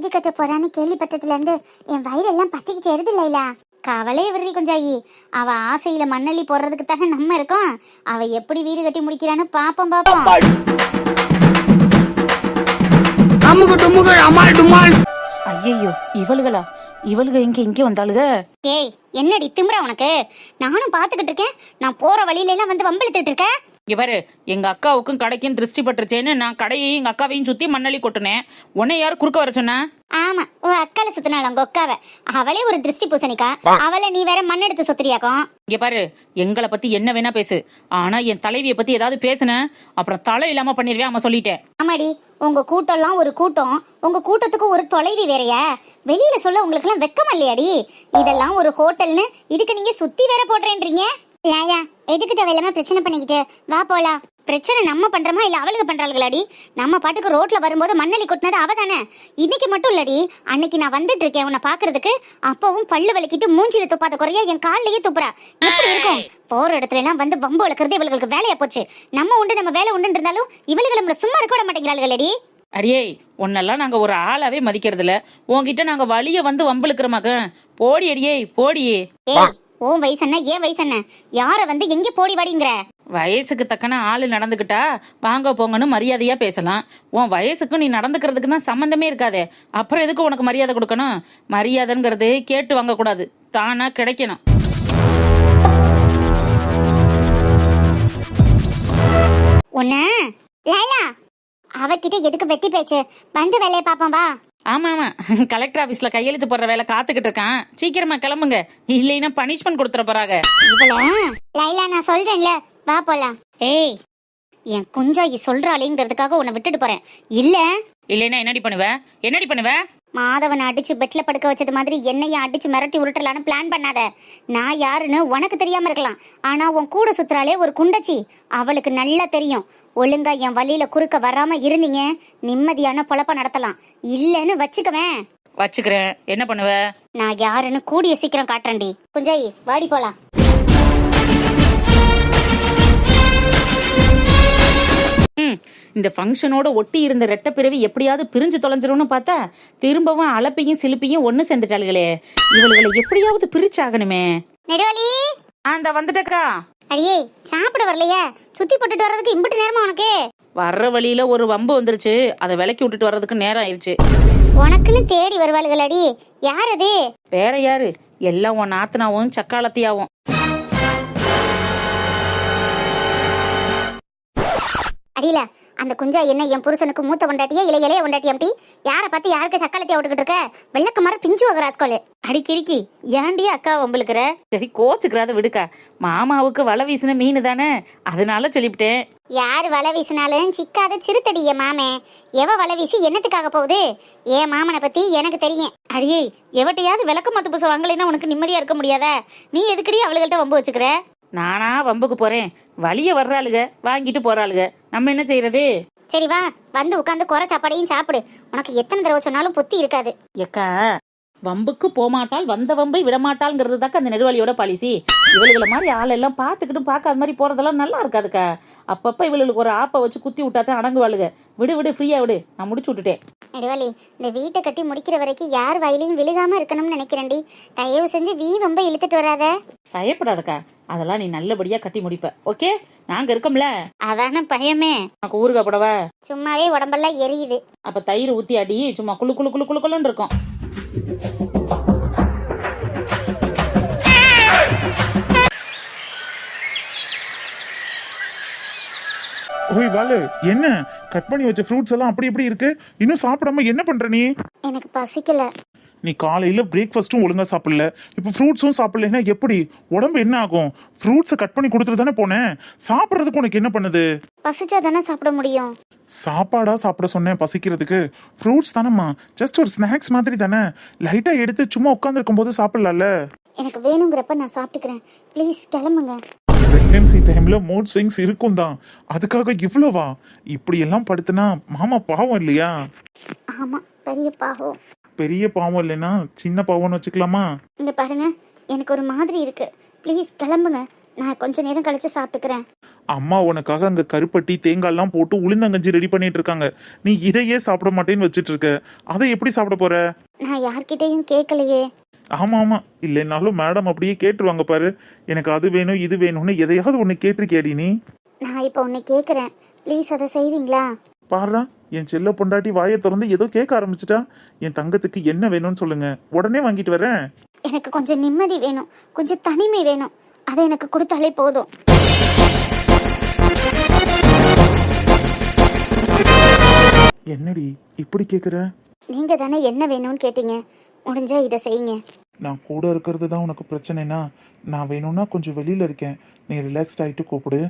வீடு கட்ட போறான்னு கேள்விப்பட்டதுல இருந்து என் வயிறெல்லாம் பத்திக்கிட்டு எருது லைலா. கவலையே விடுறி குஞ்சாயி. அவ ஆசையில மண்ணள்ளி போடுறதுக்கு தானே நம்ம இருக்கோம். அவ எப்படி வீடு கட்டி முடிக்கிறான்னு பாப்போம். ஐயோ, இவளுக இங்க வந்தாளுக. ஏய், என்னடி திமிரா உனக்கு? நானும் பாத்துக்கிட்டு இருக்கேன். நான் போற வழியில எல்லாம் வந்து வம்பிழுத்துட்டு இருக்கேன். இங்க பாரு, எங்க அக்காவுக்கும் கடைக்கும் திருஷ்டி பட்டுருச்சேன்னு நான் கடையையும் எங்க அக்காவையும் சுத்தி மண்ணள்ளி கொட்டுனேன். உன்னை யாரு குறுக்க வர சொன்னா? ஆமா, உன் அக்கால சுத்தினாள் உங்க அக்காவை. அவளே ஒரு திருஷ்டி பூசணிக்கா. அவளை நீ வேற மண் எடுத்து சுத்திரியாக்கும். இங்க பாரு, எங்களை பத்தி என்ன வேணா பேசு, ஆனா என் தலைவியை பத்தி ஏதாவது பேசுன அப்புறம் தலை இல்லாம பண்ணிருவேன். அம்மா சொல்லிட்டேன். ஆமாடி, உங்க கூட்டம்லாம் ஒரு கூட்டம், உங்க கூட்டத்துக்கு ஒரு தொலைவி வேறையா? வெளியில சொல்ல உங்களுக்கு எல்லாம் வெக்கமா இல்லையாடி? இதெல்லாம் ஒரு ஹோட்டல்னு இதுக்கு நீங்க சுத்தி வேற போடுறேன்றீங்க. ஏயா, எதுக்கு தேவையில்லாம பிரச்சனை பண்ணிக்கிட்டு? வா போலாம். பிரச்சனை நம்ம பண்றோமா இல்ல அவளுக்கு பண்றாளுகளாடி? நம்ம பாட்டுக்கு ரோட்ல வரும்போது மண்ணள்ளி கொட்டினது அவ தானே. இன்னைக்கு மட்டும் இல்லடி, அன்னைக்கு நான் வந்துட்டு இருக்கேன் உன்னை பாக்குறதுக்கு. அப்பவும் பல்லு வலிக்கிட்டு மூஞ்சில துப்பாத குறையா என் காலிலேயே துப்புறா. எப்படி இருக்கும்? போற இடத்துல எல்லாம் வந்து வம்பு வளர்க்கறது இவளுக்கு வேலையா போச்சு. நம்ம உண்டு நம்ம வேலை உண்டு இருந்தாலும் இவளுக்கு நம்மள சும்மா இருக்க விட மாட்டேங்கிறாளுகளடி. அடியே, உன்னெல்லாம் நாங்க ஒரு ஆளாவே மதிக்கிறது இல்ல. உன்கிட்ட நாங்க வழிய வந்து வம்புழுக்கிற மகன். போடி அடியே, போடியே. உன் வயசு என்ன, ஏன் வயசு என்ன? யார வந்து எங்க போடி வாடிங்கிற? வயசுக்கு தக்கன ஆளு நடந்துக்கிட்டா வாங்க போங்கன்னு மரியாதையா பேசலாம். உன் வயசுக்கு நீ நடந்துக்கிறதுக்கு தான் சம்பந்தமே இருக்காதே. அப்புறம் எதுக்கு உனக்கு மரியாதை கொடுக்கணும்? மரியாதைங்கிறது கேட்டு வாங்க கூடாது, தானா கிடைக்கணும். உன்ன லைலா, அவகிட்ட எதுக்கு வெட்டி பேச்சு? வந்து வேலையை பாப்போம் வா. ஆமா, கலெக்டர் ஆபீஸ்ல கையெழுத்து போடுற வேலை காத்துக்கிட்டு இருக்கான். சீக்கிரமா கிளம்புங்க, இல்லைன்னா பனிஷ்மெண்ட் கொடுத்துற போறாங்க. லைலா, நான் சொல்றேன்ல, வா போலாம். ஏய், என் குஞ்சாயி சொல்றாளேங்கிறதுக்காக உன்னை விட்டுட்டு போறேன். இல்லைன்னா என்னடி பண்ணுவ? மாதவனை அடிச்சு பெட்ல படுக்க வச்சது மாதிரி என்னையும் அடிச்சு மிரட்டி உருட்டலான்னு பிளான் பண்ணாத. நான் யாருன்னு உனக்கு தெரியாம இருக்கலாம், ஆனா உன் கூட சுத்துறாளே ஒரு குண்டச்சி, அவளுக்கு நல்லா தெரியும். ஒழுங்கா என் வழியில குறுக்க வராம இருந்தீங்க, நிம்மதியான பொழப்ப நடத்தலாம். இல்லன்னு வச்சுக்கிறேன். என்ன பண்ணுவ? நான் யாருன்னு கூடிய சீக்கிரம் காட்டுறேன்டி. குஞ்சாயி, வாடி போலாம். இந்த ஃபங்க்ஷனோட ஒட்டி இருந்த ரெட்ட பிறவி எப்படியாவது பிரிஞ்சு தொலைஞ்சிரும்னு பார்த்தா திரும்பவும் அலப்பையும் சிலுப்பையும் ஒண்ணு சேர்ந்துட்டாளுகளே. இவளுகளை எப்படியாவது பிரிச்சாகணுமே. நெடுவலி, அந்த வந்துட்டக்கா. அடியே, சாப்பிட வரலையா? சுத்தி போட்டுட்டு வர்றதுக்கு இம்புட்டு நேரமா உனக்கு? வர்ற வழியில ஒரு வம்பு வந்துருச்சு, அதை விலக்கி விட்டுட்டு வர்றதுக்கு நேரம் ஆயிடுச்சு. உனக்குன்னு தேடி வருவாளுகள் அடி. யார் அது? வேற யாரு? எல்லாம் உன் நாத்தனாவும் சக்காலத்தியாவும். அடியில அந்த குஞ்சா என்ன என் புருஷனுக்கு மூத்த கொண்டாட்டியா இல்ல இளைய கொண்டாட்டியாம்டி? யாரை பார்த்து யாருக்கு சக்காலத்தையா விட்டுக்கிட்டு இருக்க? வெள்ளக்க மரம் பிஞ்சு வகராஸ்கோலு. அடிக்கிரிக்கி ஏன்டி அக்கா வம்புலுக்குற? சரி, கோச்சுக்கிறாத விடுக்கா. மாமாவுக்கு வலை வீசின மீன் தானே, அதனால சொல்லிவிட்டேன். யார் வலை வீசினாலும் சிக்காத சிறுத்தடி என் மாமே. எவ வலை வீசி என்னத்துக்காக போகுது? என் மாமனை பத்தி எனக்கு தெரியும். அடியே, எவட்டையாவது விளக்க மத்து புச வாங்கலைன்னா உனக்கு நிம்மதியா இருக்க முடியாதா? நீ எதுக்கடி அவளுகள்ட்ட வம்பு வச்சுக்கிற? நானா வம்புக்கு போறேன்? வழிய வர்றாளுக, வாங்கிட்டு போறாளுக, நம்ம என்ன செய்யறது? சரி வா, வந்து உட்காந்து குறை சாப்பாடையும் சாப்பிடு. உனக்கு எத்தனை தடவை சொன்னாலும் புத்தி இருக்காது. எக்கா, வம்புக்கு போமாட்டால் வந்த வம்பை விடமாட்டாள்ங்கிறது தாக்க அந்த நெடுவாளியோட பாலிசி. இவளுகளை மாதிரி ஆளெல்லாம் பார்த்துக்கிட்டும் பார்க்காத மாதிரி போறதெல்லாம் நல்லா இருக்காதுக்கா. அப்பப்ப இவளுக்கு ஒரு ஆப்பை வச்சு குத்தி விட்டாதான் அடங்குவாளுக. விடு ஃப்ரீயா விடு, நான் முடிச்சு விட்டுட்டேன். நெடுவாளி, இந்த வீட்டை கட்டி முடிக்கிற வரைக்கும் யார் வயலையும் விழுகாம இருக்கணும்னு நினைக்கிறேன்டி. தயவு செஞ்சு வம்ப இழுத்துட்டு வராத. பயப்படாதக்கா, அதெல்லாம் நீ நல்லபடியா கட்டி முடிப்ப. ஓகே, நாங்க இருக்கோம்ல. அதான பயமே. உனக்கு ஊறுகாய் போடவா? சும்மாவே உடம்பெல்லாம் எரியுது. அப்ப தயிர் ஊத்தி அடி, சும்மா குளு குளு குளு குளுன்னு இருக்கும். ஓய் வாலு, என்ன கட் பண்ணி வச்ச ஃப்ரூட்ஸ் எல்லாம் அப்படி இப்படி இருக்கு? இன்னும் சாப்பிடாம என்ன பண்ற நீ? எனக்கு பசிக்கல. நீ காலையில பிரேக்ஃபாஸ்ட்டும் ஒழுங்கா சாப்பிடல, இப்ப ஃப்ரூட்ஸும் சாப்பிடலன்னா எப்படி? உடம்பு என்ன ஆகும்? ஃப்ரூட்ஸை கட் பண்ணி கொடுத்துட்டு தானே போனேன். சாப்பிட்றதுக்கு உனக்கு என்ன பண்ணுது? பசிச்சா தானே சாப்பிட முடியும். சாப்பாடா சாப்பிட சொன்னேன் பசிக்கிறதுக்கு? ஃப்ரூட்ஸ் தானம்மா, ஜஸ்ட் ஒரு ஸ்நாக்ஸ் மாதிரி தானே. லைட்டா எடுத்து சும்மா உட்காந்துருக்கும் போது சாப்பிடலாம்ல. எனக்கு வேணுங்கிறப்ப நான் சாப்பிட்டுக்கிறேன். ப்ளீஸ் கிளம்புங்க. பிரெக்னன்சி டைம்ல மூட் ஸ்விங்ஸ் இருக்கும் தான், அதுக்காக இவ்வளவா? இப்படி எல்லாம் படுத்துனா மாமா பாவம் இல்லையா? ஆமா, பெரிய பாவம். பெரிய பாவம் இல்லைன்னா சின்ன பாவம்னு வச்சுக்கலாமா? இங்க பாருங்க, எனக்கு ஒரு மாதிரி இருக்கு. ப்ளீஸ் கிளம்புங்க. நான் கொஞ்ச நேரம் கழிச்சு சாப்பிட்டுக்கிறேன். அம்மா உனக்காக அங்க கருப்பட்டி தேங்காய்லாம் போட்டு உளுந்தங்கஞ்சி ரெடி பண்ணிட்டு இருக்காங்க. நீ இதையே சாப்பிட மாட்டேன்னு வச்சிட்டு இருக்க. அதை எப்படி சாப்பிட போற? நான் யார்கிட்டயும் கேட்கலையே. ஆமா ஆமா, இல்லைனாலும் மேடம் அப்படியே கேட்டுருவாங்க பாரு. எனக்கு அது வேணும் இது வேணும்னு எதையாவது ஒன்று கேட்டிருக்கேடி நீ. நான் இப்போ உன்னை கேட்குறேன், ப்ளீஸ் அதை செய்வீங்களா? பாருடா, என் செல்ல பொண்டாட்டி வாயை திறந்து ஏதோ கேட்க ஆரம்பிச்சிட்டா. என் தங்கத்துக்கு என்ன வேணும்னு சொல்லுங்க, உடனே வாங்கிட்டு வரேன். எனக்கு கொஞ்சம் நிம்மதி வேணும், கொஞ்சம் தனிமை வேணும். அதை எனக்கு கொடுத்தாலே போதும். என்னடி இப்படி கேட்குற? நீங்க தானே என்ன வேணும்னு கேட்டீங்க. முடிஞ்சா இதை செய்யுங்க. நான் கூட இருக்கிறது தான் உனக்கு பிரச்சனைனா, நான் வேணும்னா கொஞ்சம் வெளியில இருக்கேன், நீ ரிலாக்ஸ்ட் ஆகிட்டு கூப்பிடு.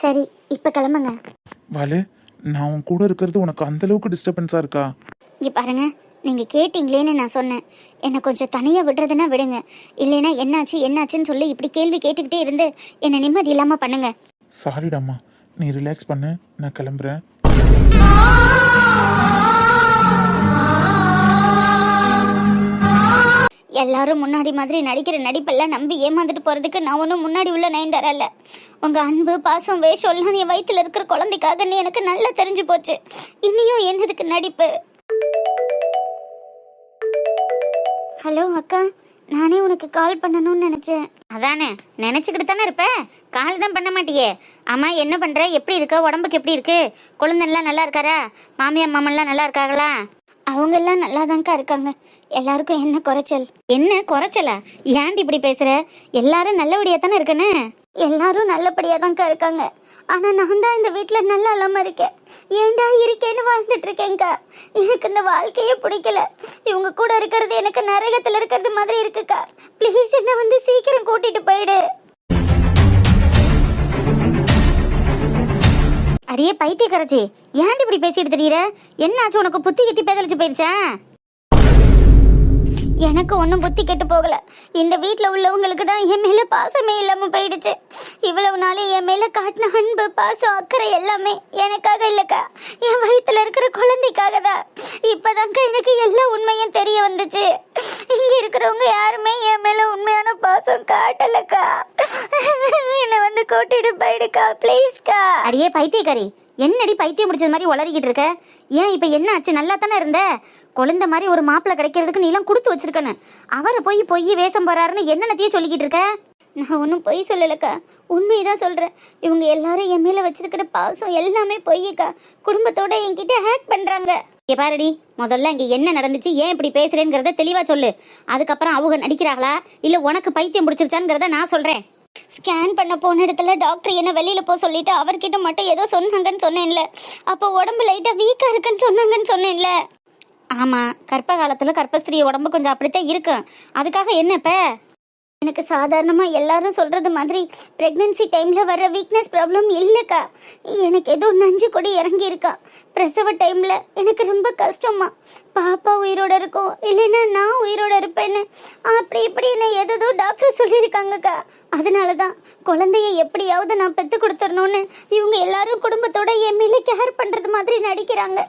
சரி, இப்போ கிளம்புங்க. வாலு, நான் உன் கூட இருக்கிறது உனக்கு அந்த அளவுக்கு டிஸ்டர்பன்ஸா இருக்கா? இங்கே பாருங்க, நீங்கள் கேட்டீங்களேன்னு நான் சொன்னேன். என்னை கொஞ்சம் தனியாக விடுறதுன்னா விடுங்க, இல்லைன்னா என்னாச்சு என்னாச்சுன்னு சொல்லி இப்படி கேள்வி கேட்டுக்கிட்டே இருந்து என்னை நிம்மதி இல்லாமல் பண்ணுங்க. சாரிடாம்மா, நீ ரிலாக்ஸ் பண்ணு, நான் கிளம்புறேன். எல்லாரும் முன்னாடி மாதிரி நடிக்கிற நடிப்பெல்லாம் நம்பி ஏமாந்துட்டு போகிறதுக்கு நான் ஒன்றும் முன்னாடி உள்ள நயன்தாரா இல்லை. உங்கள் அன்பு பாசம் வேஷம் எல்லாம் என் வயிற்றில் இருக்கிற குழந்தைக்காகன்னு எனக்கு நல்லா தெரிஞ்சு போச்சு. இனியும் என்னதுக்கு நடிப்பு? ஹலோ அக்கா, நானே உனக்கு கால் பண்ணணும்னு நினச்சேன். அதானே, நினச்சிக்கிட்டு தானே இருப்ப, கால் தான் பண்ண மாட்டியே. அம்மா என்ன பண்ணுற, எப்படி இருக்க, உடம்புக்கு எப்படி இருக்கு, குழந்தைலாம் நல்லா இருக்காரா, மாமியார் மாமன்லாம் நல்லா இருக்காங்களா? அவங்கெல்லாம் நல்லா தான்க்கா இருக்காங்க. எல்லாருக்கும் என்ன குறைச்சல்? என்ன குறைச்சலா? ஏன்டி இப்படி பேசுற? எல்லாரும் நல்லபடியா தானே இருக்கனே. எல்லாரும் நல்லபடியா தான்க்கா இருக்காங்க. ஆனா நான் தான் இந்த வீட்டுல நல்லா இல்லாம இருக்கேன். ஏன்டா இருக்கேன்னு வாழ்ந்துட்டு இருக்கேன்க்கா. எனக்கு இந்த வாழ்க்கையே பிடிக்கல. இவங்க கூட இருக்கிறது எனக்கு நரகத்துல இருக்கிறது மாதிரி இருக்குக்கா. ப்ளீஸ் என்ன வந்து சீக்கிரம் கூட்டிட்டு போயிடு. அடியே பைத்தியக்காரச்சி, ஏன்டி இப்படி பேசிட்டு தெரியற? என்னாச்சு உனக்கு? புத்தி கித்தி பேதலிச்சு போயிருச்சா? எனக்கு ஒன்றும் புத்தி கெட்டு போகல. இந்த வீட்டில் உள்ளவங்களுக்கு தான் என் மேலே பாசமே இல்லாமல் போயிடுச்சு. இவ்வளவு நாள் என் மேலே காட்டின அன்பு பாசம் அக்கறை எல்லாமே எனக்காக இல்லைக்கா, என் வயிற்றுல இருக்கிற குழந்தைக்காக தான். இப்போதான்க்கா எனக்கு எல்லா உண்மையும் தெரிய வந்துச்சு. இங்கே இருக்கிறவங்க யாருமே என் மேலே உண்மையான பாசம் காட்டலக்கா. என்னை வந்து கூட்டிட்டு போயிடுக்கா ப்ளீஸ்க்கா. அடியே பைத்தியக்காரி, என்னடி பைத்தியம் முடிச்சது மாதிரி உளறிக்கிட்டு இருக்க? ஏன் இப்போ என்ன ஆச்சு? நல்லா தானே இருந்த. குழந்தை மாதிரி ஒரு மாப்பிள்ளை கிடைக்கிறதுக்கு நீ எல்லாம் கொடுத்து வச்சிருக்கணும். அவரை பொய் வேஷம் போறாருன்னு என்னென்னத்தையும் சொல்லிக்கிட்டு இருக்க? நான் ஒன்றும் பொய் சொல்லலக்கா, உண்மைதான் சொல்கிறேன். இவங்க எல்லாரும் என் மேலே வச்சிருக்கிற பாசம் எல்லாமே பொய்யக்கா. குடும்பத்தோட என்கிட்ட ஹேக் பண்ணுறாங்க. ஏ பாருடி, முதல்ல இங்கே என்ன நடந்துச்சு, ஏன் இப்படி பேசுறேங்கிறத தெளிவாக சொல்லு. அதுக்கப்புறம் அவங்க நடிக்கிறாங்களா இல்லை உனக்கு பைத்தியம் பிடிச்சிருச்சாங்கிறத நான் சொல்கிறேன். ஸ்கேன் பண்ண போன இடத்துல டாக்டர் என்ன வெளியில் போக சொல்லிட்டு அவர்கிட்ட மட்டும் ஏதோ சொன்னாங்கன்னு சொன்னேன்ல. அப்போ உடம்பு லைட்டாக வீக்காக இருக்குன்னு சொன்னாங்கன்னு சொன்னேன்ல. ஆமாம், கர்ப்ப காலத்தில் கர்ப்பஸ்திரி உடம்பு கொஞ்சம் அப்படித்தான் இருக்கும். அதுக்காக என்ன இப்போ? எனக்கு சாதாரணமாக எல்லாரும் சொல்கிறது மாதிரி ப்ரெக்னென்சி டைமில் வர வீக்னஸ் ப்ராப்ளம் இல்லைக்கா. எனக்கு ஏதோ நஞ்சு கொடி இறங்கியிருக்கா. பிரசவ டைமில் எனக்கு ரொம்ப கஷ்டமா. பாப்பா உயிரோட இருக்கும் இல்லைன்னா நான் உயிரோட இருப்பேன்னு அப்படி இப்படின்னு ஏதோ டாக்டர் சொல்லியிருக்காங்கக்கா. அதனால தான் குழந்தைய எப்படியாவது நான் பெற்று கொடுத்துடணும்னு இவங்க எல்லாரும் குடும்பத்தோட என் மேலே கேர் பண்ணுறது மாதிரி நடிக்கிறாங்க.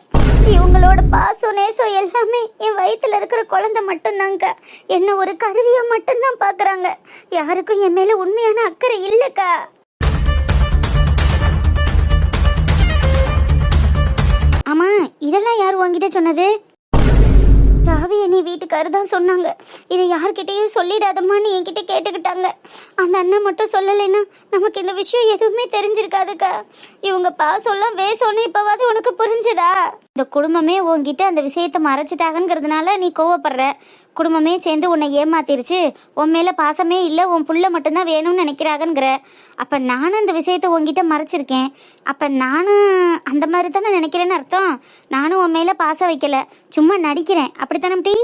இவங்களோட பாசம் நேசம் எல்லாமே என் வயிற்றுல இருக்கிற குழந்தை மட்டும்தாங்க. என்ன ஒரு கருவியா மட்டும்தான் பார்க்குறாங்க. யாருக்கும் என் மேலே உண்மையான அக்கறை இல்லைக்கா. ஆமா, இதெல்லாம் யார் உங்ககிட்ட சொன்னது? சாவியை நீ வீட்டுக்காரர் தான் சொன்னாங்க. இதை யார்கிட்டையும் சொல்லிடாதம்மான்னு என்கிட்ட கேட்டுக்கிட்டாங்க. அந்த அண்ணன் மட்டும் சொல்லலைன்னா நமக்கு இந்த விஷயம் எதுவுமே தெரிஞ்சிருக்காதுக்கா. இவங்க பாசம்லாம் வேசம்னு இப்போவாது உனக்கு புரிஞ்சுதா? இந்த குடும்பமே உன்கிட்ட அந்த விஷயத்தை மறைச்சிட்டாங்கங்கிறதுனால நீ கோவப்படுற. குடும்பமே சேர்ந்து உன்னை ஏமாத்திருச்சு, உன் மேலே பாசமே இல்லை, உன் புள்ள மட்டும்தான் வேணும்னு நினைக்கிறாங்கங்கிற. அப்போ நானும் அந்த விஷயத்தை உன்கிட்ட மறைச்சிருக்கேன். அப்போ நானும் அந்த மாதிரி தானே நினைக்கிறேன்னு அர்த்தம். நானும் உன் மேலே பாசம் வைக்கல, சும்மா நடிக்கிறேன். அப்படித்தானே டி?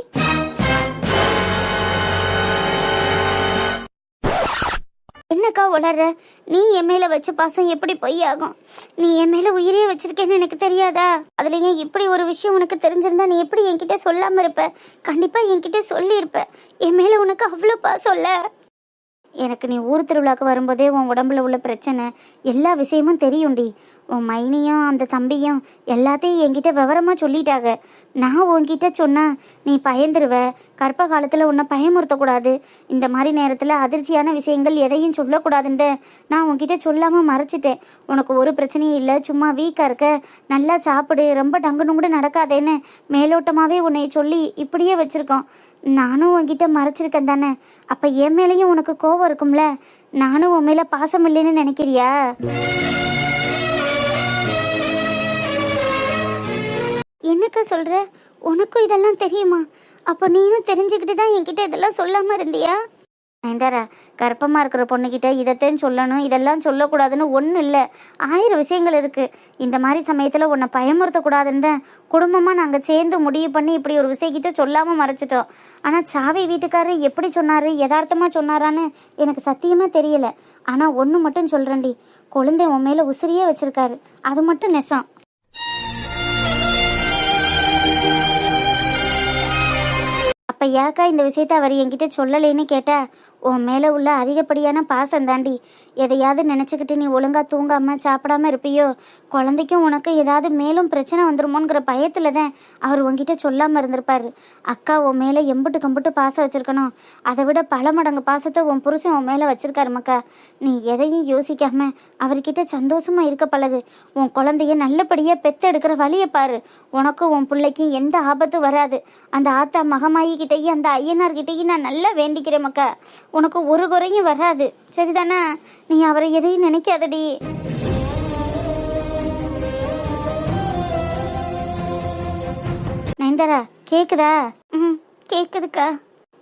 என்னக்கா உளர்ற? நீ என் மேல வச்ச பாசம் எப்படி பொய்யாகும்? நீ என் மேல உயிரே வச்சிருக்கேன்னு எனக்கு தெரியாதா? அதுல ஏன் இப்படி ஒரு விஷயம் உனக்கு தெரிஞ்சிருந்தா நீ எப்படி என்கிட்ட சொல்லாம இருப்ப? கண்டிப்பா என்கிட்ட சொல்லியிருப்ப. என் மேல உனக்கு அவ்வளோ பாசம் இல்ல. எனக்கு நீ ஊர் திருவிழாக்கு வரும்போதே உன் உடம்புல உள்ள பிரச்சனை எல்லா விஷயமும் தெரியும்டி. உன் மைனியும் அந்த தம்பியும் எல்லாத்தையும் என்கிட்ட விவரமாக சொல்லிட்டாங்க. நான் உன்கிட்ட சொன்னா நீ பயந்துருவ. கர்ப்ப காலத்தில் உன்னை பயமுறுத்தக்கூடாது. இந்த மாதிரி நேரத்தில் அதிர்ச்சியான விஷயங்கள் எதையும் சொல்லக்கூடாதுன்னு நான் உன்கிட்ட சொல்லாமல் மறைச்சிட்டேன். உனக்கு ஒரு பிரச்சனையும் இல்லை, சும்மா வீக்காக இருக்க, நல்லா சாப்பிடு, ரொம்ப டங்குன்னு கூட நடக்காதேன்னு மேலோட்டமாகவே உன்னை சொல்லி இப்படியே வச்சுருக்கோம். நானும் உன்கிட்ட மறைச்சிருக்கேன் தானே, அப்போ என் மேலேயும் உனக்கு கோபம் இருக்கும்ல. நானும் உன் மேலே பாசம் இல்லைன்னு நினைக்கிறியா? என்னக்கா சொல்ற? உனக்கும் இதெல்லாம் தெரியுமா? அப்போ நீனும் தெரிஞ்சுக்கிட்டு தான் என்கிட்ட இதெல்லாம் சொல்லாம இருந்தியா? நயன்தாரா, கர்ப்பமாக இருக்கிற பொண்ணுக்கிட்ட இதைத்தான் சொல்லணும், இதெல்லாம் சொல்லக்கூடாதுன்னு ஒன்றும் இல்லை. 1000 விஷயங்கள் இருக்குது. இந்த மாதிரி சமயத்தில் உன்னை பயமுறுத்தக்கூடாதுன்னு தான் குடும்பமாக நாங்கள் சேர்ந்து முடிவு பண்ணி இப்படி ஒரு விஷயக்கிட்ட சொல்லாமல் மறைச்சிட்டோம். ஆனால் சாவி வீட்டுக்காரர் எப்படி சொன்னார், யதார்த்தமாக சொன்னாரான்னு எனக்கு சத்தியமாக தெரியலை. ஆனால் ஒன்று மட்டும் சொல்கிறேன்டி, குழந்தை உன் மேலே உசிரியே வச்சுருக்காரு, அது மட்டும் நெசம். அப்போ ஏக்கா இந்த விஷயத்த அவர் என்கிட்ட சொல்லலைன்னு கேட்டா, உன் மேலே உள்ள அதிகப்படியான பாசம் தாண்டி. எதையாவது நினச்சிக்கிட்டு நீ ஒழுங்காக தூங்காமல் சாப்பிடாம இருப்பியோ, குழந்தைக்கும் உனக்கு ஏதாவது மேலும் பிரச்சனை வந்துருமோங்கிற பயத்தில் தான் அவர் உன்கிட்ட சொல்லாமல் இருந்திருப்பார். அக்கா உன் மேலே எம்புட்டு கம்புட்டு பாசம் வச்சுருக்கணும், அதை விட பல மடங்கு பாசத்தை உன் புருஷன் உன் மேலே வச்சுருக்காரு மக்கா. நீ எதையும் யோசிக்காம அவர்கிட்ட சந்தோஷமாக இருக்க பழகு. உன் குழந்தைய நல்லபடியாக பெத்தெடுக்கிற வழியை பாரு. உனக்கும் உன் பிள்ளைக்கும் எந்த ஆபத்தும் வராது. அந்த ஆத்தா மகமாயிக்கிட்டையும் அந்த ஐயனார்கிட்டையும் நான் நல்லா வேண்டிக்கிறேன் மக்கா. உனக்கு ஒரு குறையும் வராது, சரிதானா? நீ அவரை எதையும் நினைக்காதடி. நயன்தாரா, கேக்குதா? கேக்குதுக்கா.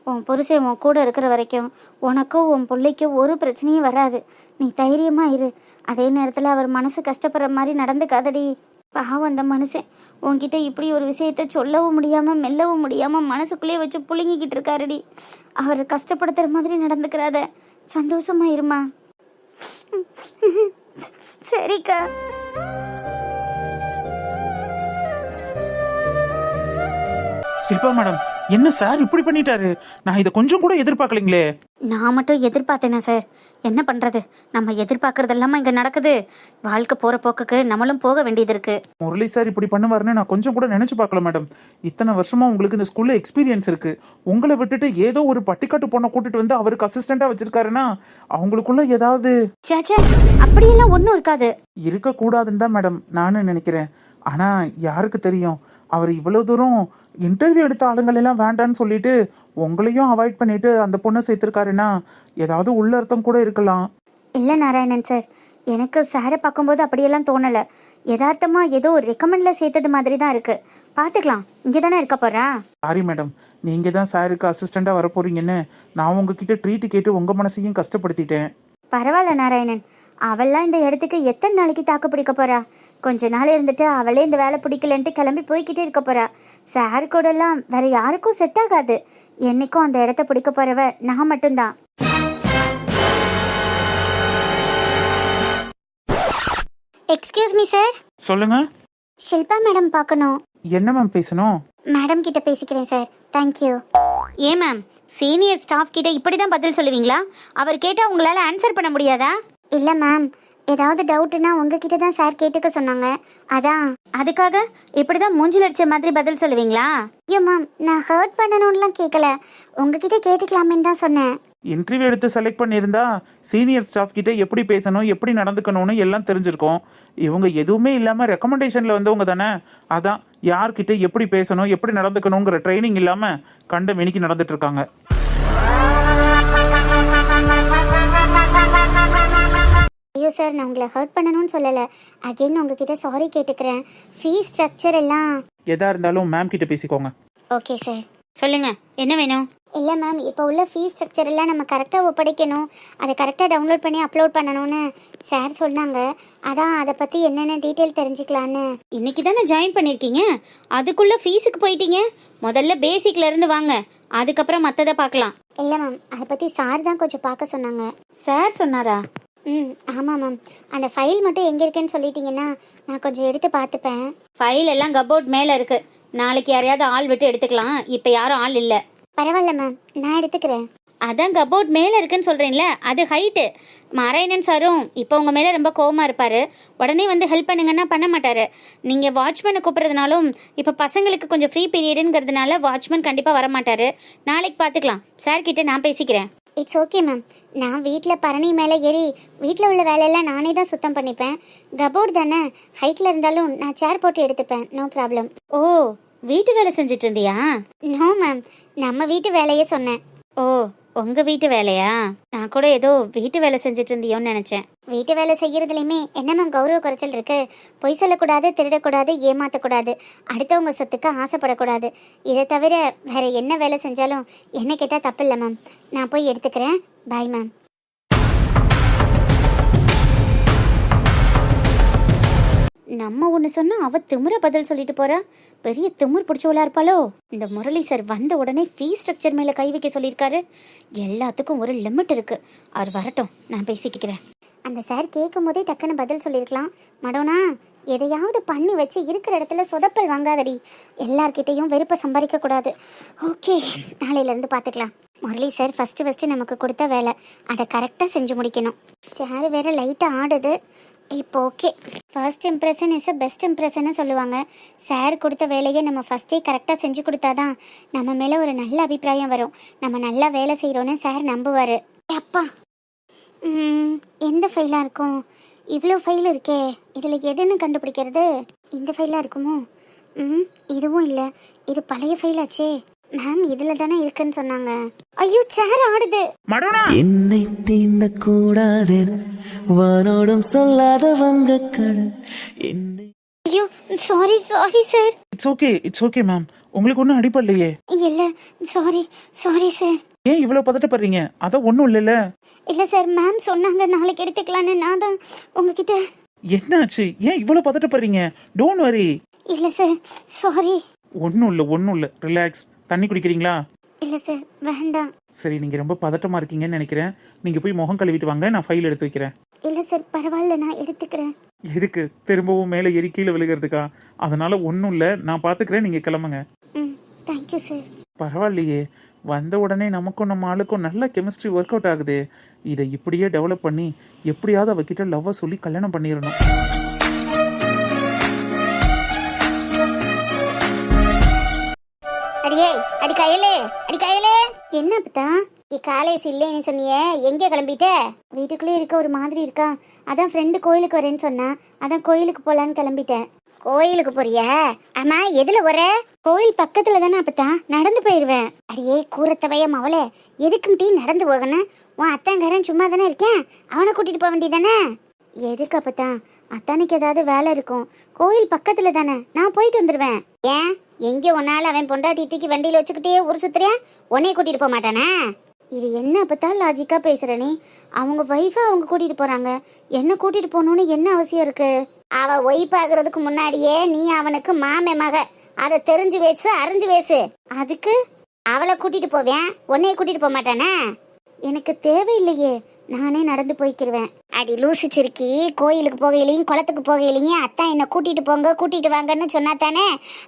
உன் புருஷன் உன் கூட இருக்கிற வரைக்கும் உனக்கும் உன் பிள்ளைக்கும் ஒரு பிரச்சனையும் வராது. நீ தைரியமா இரு. அதே நேரத்தில் அவர் மனசு கஷ்டப்படுற மாதிரி நடந்துக்காதடி. பாவம் அந்த மனுஷன் உன்கிட்ட இப்படி ஒரு விஷயத்த சொல்லவும் முடியாமல் மெல்லவும் முடியாமல் மனசுக்குள்ளேயே வச்சு புழுங்கிக்கிட்டு இருக்காருடி. அவரை கஷ்டப்படுத்துகிற மாதிரி நடந்துக்கிறாத. சந்தோஷமா இருமா. சரிக்கா. கிருபா மேடம், என்ன சார் இப்படி பண்ணிட்டாரு? நான் இதை கொஞ்சம் கூட எதிர்பார்க்கலீங்களே. நான் மட்டும் எதிர்பார்த்தேனா சார்? என்ன பண்ணுறது, நம்ம எதிர்பார்க்கறது எல்லாமே இங்கே நடக்குது. வாழ்க்கை போகிற போக்குக்கு நம்மளும் போக வேண்டியது இருக்கு. முரளி சார் இப்படி பண்ணுவாருன்னு நான் கொஞ்சம் கூட நினைச்சு பார்க்கல மேடம். இத்தனை வருஷமா உங்களுக்கு இந்த ஸ்கூல்ல எக்ஸ்பீரியன்ஸ் இருக்கு. உங்களை விட்டுட்டு ஏதோ ஒரு பட்டிக்காட்டு பொண்ணை கூட்டிட்டு வந்து அவருக்கு அசிஸ்டண்டா வச்சிருக்காருன்னா அவங்களுக்குள்ள ஏதாவது சாச்சா அப்படியெல்லாம் ஒன்றும் இருக்காது. இருக்கக்கூடாதுன்னு தான் மேடம் நானும் நினைக்கிறேன். ஆனா யாருக்கு தெரியும், அவர் இவ்வளவு தூரம் இன்டர்வியூ எடுத்த ஆளுங்கள் எல்லாம் வேண்டான்னு சொல்லிட்டு உங்களையும் அவாய்ட் பண்ணிட்டு அந்த பொண்ணை சேர்த்திருக்காருன்னா ஏதாவது உள்ள அர்த்தம் கூட இருக்கலாம். இல்லை நாராயணன் சார், எனக்கு சாரை பார்க்கும்போது அப்படியெல்லாம் தோணலை. யதார்த்தமா ஏதோ ரெக்கமெண்ட்ல சேர்த்தது மாதிரி தான் இருக்கு. பார்த்துக்கலாம், இங்கே தானே இருக்க போறா. சாரி மேடம், நீங்க தான் சாருக்கு அசிஸ்டண்டா வர போறீங்கன்னு நான் உங்ககிட்ட ட்ரீட் கேட்டு உங்க மனசையும் கஷ்டப்படுத்திட்டேன். பரவாயில்ல நாராயணன், அவள்லாம் இந்த இடத்துக்கு எத்தனை நாளைக்கு தாக்கு பிடிக்க போறா? கொஞ்ச நாள் இருந்துட்டு அவளே இந்த வேலை பிடிக்கலன்ட்டு கிளம்பி போய்கிட்டே இருக்க போறா. சார் கூடலாம் வேற யாருக்கும் செட் ஆகாது. என்னைக்கும் அந்த இடத்த பிடிக்க போறவ நான் மட்டும்தான். Excuse me sir. சொல்லுங்க. ஷில்பா மேடம் பார்க்கணும். என்ன மேம் பேசணும்? மேடம் கிட்ட பேசிக்கிறேன் சார். தேங்க்யூ. ஏன் மேம், சீனியர் ஸ்டாஃப் கிட்ட இப்படி தான் பதில் சொல்லுவீங்களா? அவர் கேட்டால் உங்களால் ஆன்சர் பண்ண முடியாதா? இல்லை மேம், ஏதாவது டவுட்னா உங்ககிட்ட தான் சார் கேட்டுக்க சொன்னாங்க, அதான். அதுக்காக இப்படி தான் மூஞ்சில் அடிச்ச மாதிரி பதில் சொல்லுவீங்களா? ஐயோ மேம், நான் ஹர்ட் பண்ணணும்லாம் கேட்கல, உங்ககிட்ட கேட்டுக்கலாமேன்னு தான் சொன்னேன். இன்டர்வியூ எடுத்து செலக்ட் பண்ணியிருந்தா சீனியர் ஸ்டாஃப் கிட்ட எப்படி பேசணும் எப்படி நடந்துக்கணும்னு எல்லாம் தெரிஞ்சிருக்கும். இவங்க எதுவுமே இல்லாமல் ரெக்கமெண்டேஷனில் வந்தவங்க தானே. அதான் யார்கிட்ட எப்படி பேசணும் எப்படி நடந்துக்கணுங்கிற ட்ரைனிங் இல்லாமல் கண்ட மெனிக்கு நடந்துட்டு இருக்காங்க. ஐயோ சார், நான் உங்களை ஹர்ட் பண்ணணும்னு சொல்லலை. அகைன் உங்ககிட்ட சாரி கேட்டுக்கிறேன். ஃபீஸ் ஸ்ட்ரக்சர் எல்லாம் எதா இருந்தாலும் மேம் கிட்ட பேசிக்கோங்க. Okay sir. சொல்லுங்க, என்ன வேணும்? இல்லை மேம், இப்போ உள்ள ஃபீஸ் ஸ்ட்ரக்சர் எல்லாம் நம்ம கரெக்டாக ஒப்படைக்கணும், அதை கரெக்டாக டவுன்லோட் பண்ணி அப்லோட் பண்ணணும்னு சார் சொன்னாங்க. அதான் அதை பற்றி என்னென்ன டீட்டெயில் தெரிஞ்சுக்கலான்னு. இன்னைக்கு தானே ஜாயின் பண்ணியிருக்கீங்க, அதுக்குள்ள ஃபீஸுக்கு போயிட்டீங்க. முதல்ல பேசிக்ல இருந்து வாங்க, அதுக்கப்புறம் மற்றதை பார்க்கலாம். இல்லை மேம், அதை பற்றி சார் தான் கொஞ்சம் பார்க்க சொன்னாங்க. சார் சொன்னாரா? ஆமாம் மேம். அந்த ஃபைல் மட்டும் எங்கே இருக்குன்னு சொல்லிட்டீங்கன்னா நான் கொஞ்சம் எடுத்து பார்த்துப்பேன். ஃபைல் எல்லாம் கபோர்ட் மேலே இருக்கு. நாளைக்கு யாரையாவது ஆள் விட்டு எடுத்துக்கலாம், இப்போ யாரும் ஆள் இல்லை. பரவாயில்ல மேம், நான் எடுத்துக்கிறேன். அதான் கபோர்ட் மேலே இருக்குன்னு சொல்கிறேன்ல, அது ஹைட்டு. நாராயணன் சாரும் இப்போ உங்கள் மேலே ரொம்ப கோவமாக இருப்பார். உடனே வந்து ஹெல்ப் பண்ணுங்கன்னா பண்ண மாட்டார். நீங்கள் வாட்ச்மேனை கூப்பிட்றதுனாலும் இப்போ பசங்களுக்கு கொஞ்சம் ஃப்ரீ பீரியடுங்கிறதுனால வாட்ச்மேன் கண்டிப்பாக வர மாட்டார். நாளைக்கு பார்த்துக்கலாம். சார்கிட்ட நான் பேசிக்கிறேன். It's okay ma'am. நான் வீட்டில் பரணி மேலே ஏறி வீட்டில் உள்ள வேலையெல்லாம் நானே தான் சுத்தம் பண்ணிப்பேன். கபோர்டு தானே, ஹைட்டில் இருந்தாலும் நான் சேர் போட்டு எடுத்துப்பேன். No problem. ஓ, வீட்டு வேலை செஞ்சுட்டு இருந்தியா? நோ மேம், நம்ம வீட்டு வேலையே சொன்னேன். ஓ, உங்கள் வீட்டு வேலையா? நான் கூட ஏதோ வீட்டு வேலை செஞ்சுட்டு இருந்தியோன்னு நினச்சேன். வீட்டு வேலை செய்கிறதுலையுமே என்ன மேம் கௌரவ குறைச்சல் இருக்கு? பொய் சொல்லக்கூடாது, திருடக்கூடாது, ஏமாற்றக்கூடாது, அடுத்தவங்க சொத்துக்கு ஆசைப்படக்கூடாது. இதை தவிர வேற என்ன வேலை செஞ்சாலும் என்ன கேட்டால் தப்பு இல்லை மேம். நான் போய் எடுத்துக்கிறேன். Bye ma'am. நம்ம ஒன்று சொன்னால் அவள் திமுற பதில் சொல்லிட்டு போறா. பெரிய திமுர் பிடிச்சவளா இருப்பாளோ? இந்த முரளி சார் வந்த உடனே ஃபீஸ் ஸ்ட்ரக்சர் மேலே கை வைக்க சொல்லியிருக்காரு. எல்லாத்துக்கும் ஒரு லிமிட் இருக்கு. அவர் வரட்டும், நான் பேசிக்கிறேன். அந்த சார் கேட்கும் போதே டக்குன்னு பதில் சொல்லியிருக்கலாம். மடோனா, எதையாவது பண்ணி வச்சு இருக்கிற இடத்துல சொதப்பல் வாங்காதடி. எல்லார்கிட்டையும் வெறுப்பை சம்பாதிக்க கூடாது. ஓகே, நாளையிலேருந்து பார்த்துக்கலாம். முரளி சார் ஃபஸ்ட்டு நமக்கு கொடுத்த வேலை, அதை கரெக்டாக செஞ்சு முடிக்கணும். சேர் வேற லைட்டாக ஆடுது. இப்போ okay. First impression is best இம்ப்ரெஷன்னு சொல்லுவாங்க. சார் கொடுத்த வேலையை நம்ம ஃபஸ்ட்டே கரெக்டாக செஞ்சு கொடுத்தாதான் நம்ம மேலே ஒரு நல்ல அபிப்பிராயம் வரும். நம்ம நல்லா வேலை செய்கிறோன்னு சார் நம்புவார். அப்பா, எந்த ஃபைலாக இருக்கும்? இவ்வளோ ஃபைல் இருக்கே, இதில் எதுன்னு கண்டுபிடிக்கிறது? இந்த ஃபைலாக இருக்குமோ? இதுவும் இல்லை, இது பழைய ஃபைலாச்சே. மேம் இதில் தானே இருக்குன்னு சொன்னாங்க. ஐயோ, சேர் ஆடுது. மடோனா, என்னை தீண்டக்கூடாது வானோடும் சொல்லாத வங்கக்கள் என்னை. ஐயோ, sorry sir. It's okay ma'am. உங்களுக்கு ஒன்றும் அடிப்படலையே? இல்லை, சாரி சார். ஏன் இவ்வளோ பதட்டப்படுறீங்க? அதான் ஒன்றும் இல்லைல்ல. இல்லை சார், மேம் சொன்னாங்க நாளைக்கு எடுத்துக்கலான்னு. நான் தான் உங்ககிட்ட. என்னாச்சு? ஏன் இவ்வளோ பதட்டப்படுறீங்க? Don't worry. இல்லை சார், சாரி. ஒன்றும் இல்லை, ரிலாக்ஸ். தண்ணி குடிக்கிறீங்களா? இல்லை சார், வேண்டாம். சரி, நீங்கள் ரொம்ப பதட்டமாக இருக்கீங்கன்னு நினைக்கிறேன். நீங்கள் போய் முகம் கழுவிட்டு வாங்க, நான் ஃபைல் எடுத்து வைக்கிறேன். இல்லை சார், பரவாயில்ல, நான் எடுத்துக்கிறேன். எதுக்கு திரும்பவும் மேலே ஏறி கீழே விழுகிறதுக்கா? அதனால ஒன்றும் இல்லை, நான் பார்த்துக்கிறேன். நீங்கள் கிளம்புங்க. Thank you sir. பரவாயில்லையே, வந்த உடனே நமக்கும் நம்ம ஆளுக்கும் நல்ல கெமிஸ்ட்ரி ஒர்க் அவுட் ஆகுது. இதை இப்படியே டெவலப் பண்ணி எப்படியாவது அவகிட்ட லவ்வை சொல்லி கல்யாணம் பண்ணிடணும். அடி கையலே. என்ன அப்பா காலேஜ் இல்லைன்னு சொன்னியே, எங்கே கிளம்பிட்ட? வீட்டுக்குள்ளே இருக்க ஒரு மாதிரி இருக்கா, அதான் ஃப்ரெண்டு கோயிலுக்கு வரேன்னு சொன்னா, அதான் கோயிலுக்கு போலான்னு கிளம்பிட்டேன். கோயிலுக்கு போறியா? ஆமா, எதுல வர? கோயில் பக்கத்துல தானே அப்பதான், நடந்து போயிருவேன். அடியே கூறத்தவையம் அவளே, எதுக்கும் டீ நடந்து போகணும்? உன் அத்தாங்காரன் சும்மா தானே இருக்கேன், அவனை கூட்டிட்டு போக வேண்டியதானே? எதுக்கு அப்பதான்? அத்தானுக்கு ஏதாவது வேலை இருக்கும். கோயில் பக்கத்துல தானே, நான் போயிட்டு வந்துடுவேன். ஏன் எங்கே ஒன்னால அவன் பொண்டாட்டி தூக்கி வண்டியில வச்சுக்கிட்டே ஊர் சுத்துறியா? உன்னைய கூட்டிட்டு போக மாட்டானா? இது என்ன அப்பதான் லாஜிக்கா பேசுற நீ? அவங்க ஒய்ஃபா அவங்க கூட்டிட்டு போறாங்க, என்ன கூட்டிட்டு போகணும்னு என்ன அவசியம் இருக்கு? அவ ஒய்ஃப் ஆகுறதுக்கு முன்னாடியே நீ அவனுக்கு மாமே மக, அதை தெரிஞ்சு பேசு, அறிஞ்சு பேசு. அதுக்கு அவளை கூட்டிட்டு போவேன், உன்னைய கூட்டிட்டு போக மாட்டானா? எனக்கு தேவையில்லையே, நானே நடந்து போய்க்கிருவேன். அடி லூசு சிறுக்கி, கோயிலுக்கு போகையிலையும் குளத்துக்கு போகையிலையும் அத்தான் என்னை கூட்டிட்டு போங்க கூட்டிட்டு வாங்கன்னு சொன்னா தானே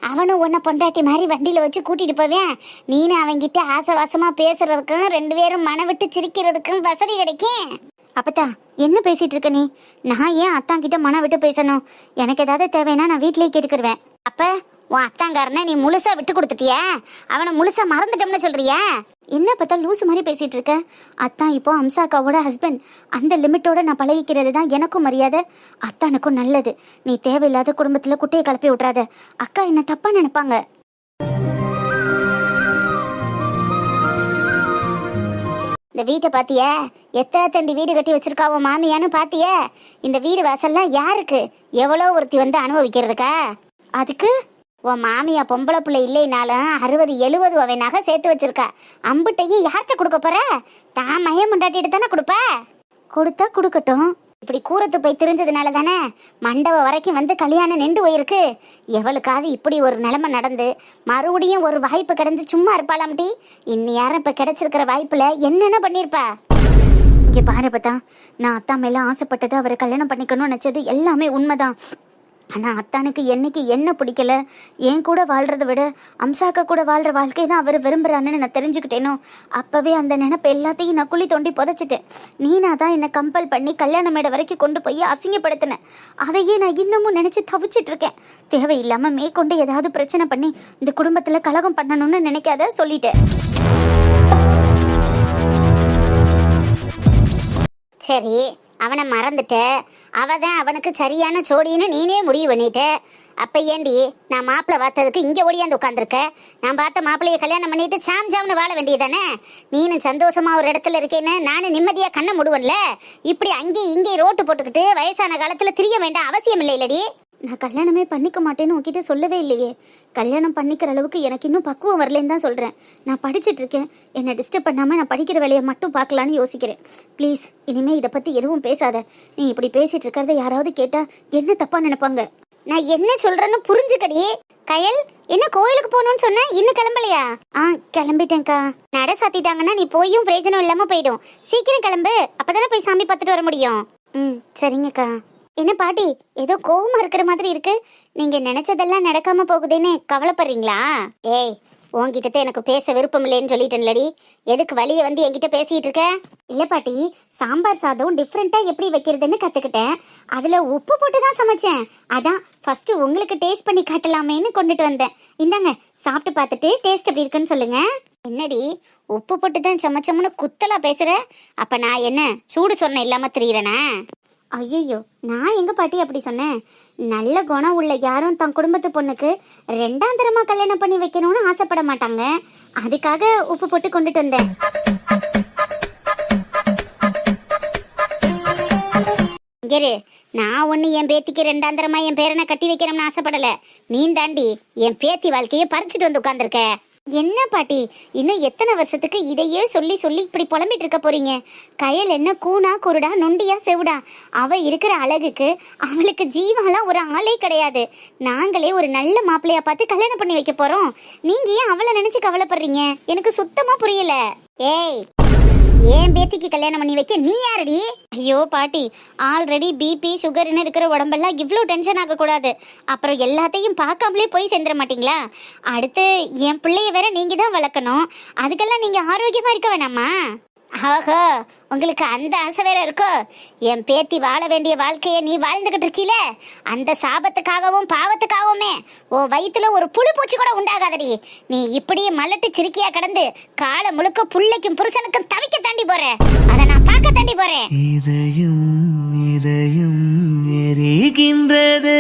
அவனும் உன்னை பொண்டாட்டி மாதிரி வண்டியில வச்சு கூட்டிட்டு போவேன். நீனு அவங்கிட்ட ஆசவாசமா பேசுறதுக்கும் 2 பேரும் மன விட்டு சிரிக்கிறதுக்கும் வசதி கிடைக்கும். அப்பதான் என்ன பேசிட்டு இருக்க நீ? நான் ஏன் அத்தான் கிட்ட மன விட்டு பேசணும்? எனக்கு ஏதாவது தேவைன்னா நான் வீட்லயே கேட்டுக்கிருவேன். அப்ப உன் அத்தாங்காரனை நீ முழுசா விட்டு கொடுத்துட்டியா? அவனை முழுசா மறந்துட்டோம்னு சொல்றியா? என்ன பார்த்தா லூசு மாதிரி பேசிட்டு இருக்க? அத்தான் இப்போ அம்சாக்காவோட ஹஸ்பண்ட், அந்த லிமிட்டோட நான் பழகிக்கிறது தான் எனக்கும் மரியாதை, அத்தானுக்கும் நல்லது. நீ தேவையில்லாத குடும்பத்துல குட்டையை கிளப்பி விட்றாத, அக்கா என்ன தப்பா நினைப்பாங்க. இந்த வீட்டை பாத்திய? எத்தனை வீடு கட்டி வச்சிருக்காவோ மாமியான்னு பாத்திய? இந்த வீடு வாசல்லாம் யாருக்கு? எவ்வளோ ஒருத்தி வந்து அனுபவிக்கிறதுக்கா? அதுக்கு உன் மாமியா பொம்பளை பிள்ளை இல்லைனாலும் 60-70 அவை நகை சேர்த்து வச்சிருக்கா. அம்புட்டையும் யார்கிட்ட கொடுக்க போற? தான் மையம் முண்டாட்டிட்டு தானே கொடுப்ப. கொடுத்தா கொடுக்கட்டும். இப்படி கூரத்து போய் தெரிஞ்சதுனால தானே மண்டபம் வரைக்கும் வந்து கல்யாணம் நின்று போயிருக்கு. எவளுக்காவது இப்படி ஒரு நிலைமை நடந்து மறுபடியும் ஒரு வாய்ப்பு கிடைந்து சும்மா இருப்பாளாம்டி? இன்னும் யாரும் இப்ப கிடைச்சிருக்கிற வாய்ப்புல என்னென்ன பண்ணிருப்பா? இங்க பாரு பார்த்தா, நான் அத்தா மேல ஆசைப்பட்டது, அவரை கல்யாணம் பண்ணிக்கணும்னு நினைச்சது எல்லாமே உண்மைதான். ஆனால் அத்தானுக்கு என்னைக்கு என்ன பிடிக்கல, என் கூட வாழ்கிறத விட அம்சாக்கா கூட வாழ்கிற வாழ்க்கை தான் அவர் விரும்புகிறான்னு நான் தெரிஞ்சுக்கிட்டேனோ அப்போவே அந்த நினப்பு எல்லாத்தையும் நான் குழி தோண்டி புதைச்சிட்டேன். நீனா தான் என்னை கம்பல் பண்ணி கல்யாண மேடை வரைக்கும் கொண்டு போய் அசிங்கப்படுத்தினேன். அதையே நான் இன்னமும் நினச்சி தவிச்சிட்டு இருக்கேன். தேவையில்லாமல் மேற்கொண்டு ஏதாவது பிரச்சனை பண்ணி இந்த குடும்பத்தில் கலகம் பண்ணணும்னு நினைக்காத, சொல்லிட்டேன். சரி, அவனை மறந்துட்ட. அவ தான் அவனுக்கு சரியான ஜோடின்னு நீனே முடிவு பண்ணிட்ட. அப்போ ஏண்டி நான் மாப்பிள்ளை பார்த்ததுக்கு இங்கே ஓடியாந்து உட்காந்துருக்க? நான் பார்த்த மாப்பிள்ளையை கல்யாணம் பண்ணிட்டு சாம் ஜாம்னு வாழ வேண்டியதானே? நீனும் சந்தோஷமா ஒரு இடத்துல இருக்கேன்னு நானும் நிம்மதியாக கண்ணை முடுவன்ல. இப்படி அங்கேயும் இங்கேயும் ரோட்டு போட்டுக்கிட்டு வயசான காலத்தில் திரிய வேண்டாம் அவசியம் இல்லை இல்லடி. நான் கல்யாணமே பண்ணிக்க மாட்டேன்னு உன்கிட்ட சொல்லவே இல்லையே. கல்யாணம் பண்ணிக்கிற அளவுக்கு எனக்கு இன்னும் பக்குவம் வரலன்னு தான் சொல்கிறேன். நான் படிச்சுட்டு இருக்கேன். என்னை டிஸ்டர்ப் பண்ணாமல் நான் படிக்கிற வேலையை மட்டும் பார்க்கலான்னு யோசிக்கிறேன். ப்ளீஸ் இனிமேல் இதை பற்றி எதுவும் பேசாத. நீ இப்படி பேசிட்டு இருக்கிறத யாராவது கேட்டால் என்ன தப்பாக நினைப்பாங்க. நான் என்ன சொல்கிறேன்னு புரிஞ்சுக்கடி. கயல், என்ன கோயிலுக்கு போகணும்னு சொன்ன, இன்னும் கிளம்பலையா? கிளம்பிட்டேன்க்கா. நட சாத்திட்டாங்கன்னா நீ போயும் பிரயோஜனம் இல்லாமல் போயிடும். சீக்கிரம் கிளம்பு, அப்போதானே போய் சாமி பார்த்துட்டு வர முடியும். சரிங்கக்கா. என்ன பாட்டி, ஏதோ கோவமா இருக்கிற மாதிரி இருக்கு. நீங்க நினைச்சதெல்லாம் நடக்காம போகுதுன்னு கவலைப்படுறீங்களா? ஏய், உன்கிட்ட எனக்கு பேச விருப்பம் இல்லைன்னு சொல்லிட்டேன்லடி. எதுக்கு வழியை வந்து என்கிட்ட பேசிட்டு இருக்க? இல்ல பாட்டி, சாம்பார் சாதம் டிஃப்ரெண்டா எப்படி வைக்கிறதுன்னு கத்துக்கிட்டேன். அதுல உப்பு போட்டு தான் சமைச்சேன். அதான் ஃபர்ஸ்ட் உங்களுக்கு டேஸ்ட் பண்ணி காட்டலாமேன்னு கொண்டுட்டு வந்தேன். இந்தாங்க, சாப்பிட்டு பார்த்துட்டு டேஸ்ட் எப்படி இருக்குன்னு சொல்லுங்க. என்னடி உப்பு போட்டு தான் சமைச்சோம்னு குத்தலா பேசுற? அப்ப நான் என்ன சூடு சொன்ன இல்லாம திரியறேனா? ஐயோ, நான் எங்க பாட்டி அப்படி சொன்னேன்? நல்ல குணம் உள்ள யாரும் தன் குடும்பத்து பொண்ணுக்கு ரெண்டாம் தரமா கல்யாணம் பண்ணி வைக்கணும்னு ஆசைப்பட மாட்டாங்க. அதுக்காக உப்பு போட்டு கொண்டுட்டு வந்தேன். இங்கரு, நான் ஒன்று என் பேத்திக்கு ரெண்டாம் தரமா என் பேரனை கட்டி வைக்கணும்னு ஆசைப்படல. நீ தாண்டி என் பேத்தி வாழ்க்கையை பறிச்சுட்டு வந்து உட்காந்துருக்க. என்ன பாட்டி, இன்னும் எத்தனை வருஷத்துக்கு இதையே சொல்லி சொல்லி இப்படி புலம்பிட்டு இருக்க போறீங்க? கயல் என்ன கூணா குருடா நொண்டியா செவுடா? அவ இருக்கிற அழகுக்கு அவளுக்கு ஜீவாலாம் ஒரு ஆளே கிடையாது. நாங்களே ஒரு நல்ல மாப்பிள்ளையா பார்த்து கல்யாணம் பண்ணி வைக்க போறோம். நீங்க ஏன் அவளை நினைச்சு கவலைப்படுறீங்க? எனக்கு சுத்தமா புரியல. ஏய், ஏன் பேத்திக்கு கல்யாணம் பண்ணி வைக்க நீ யாரடி? ஐயோ பாட்டி, ஆல்ரெடி பிபி சுகர்னு இருக்கிற உடம்பெல்லாம் இவ்வளோ டென்ஷன் ஆகக்கூடாது. அப்புறம் எல்லாத்தையும் பார்க்காமலே போய் சேர்ந்துட மாட்டீங்களா? அடுத்து என் பிள்ளைய வேற நீங்க தான் வளர்க்கணும். அதுக்கெல்லாம் நீங்க ஆரோக்கியமா இருக்க வேணாமா? ஆஹோ, உங்களுக்கு அந்த ஆசை வேற இருக்கோ? என் பேத்தி வாழ வேண்டிய வாழ்க்கையை நீ வாழ்ந்துகிட்டு இருக்கீல, அந்த சாபத்துக்காகவும் பாவத்துக்காகவுமே ஓ வயிற்றுல ஒரு புழு பூச்சி கூட உண்டாகாதடி. நீ இப்படியே மலட்டு சிரிக்கியா கடந்து காலை முழுக்க புள்ளைக்கும் புருஷனுக்கும் தவிக்க தாண்டி போற. அதை நான் பார்க்க தாண்டி போறேன். இதயம் இதயம் எரிகின்றது,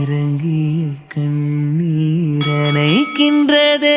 இறங்கிய கண்ணீர் அணைக்கின்றது.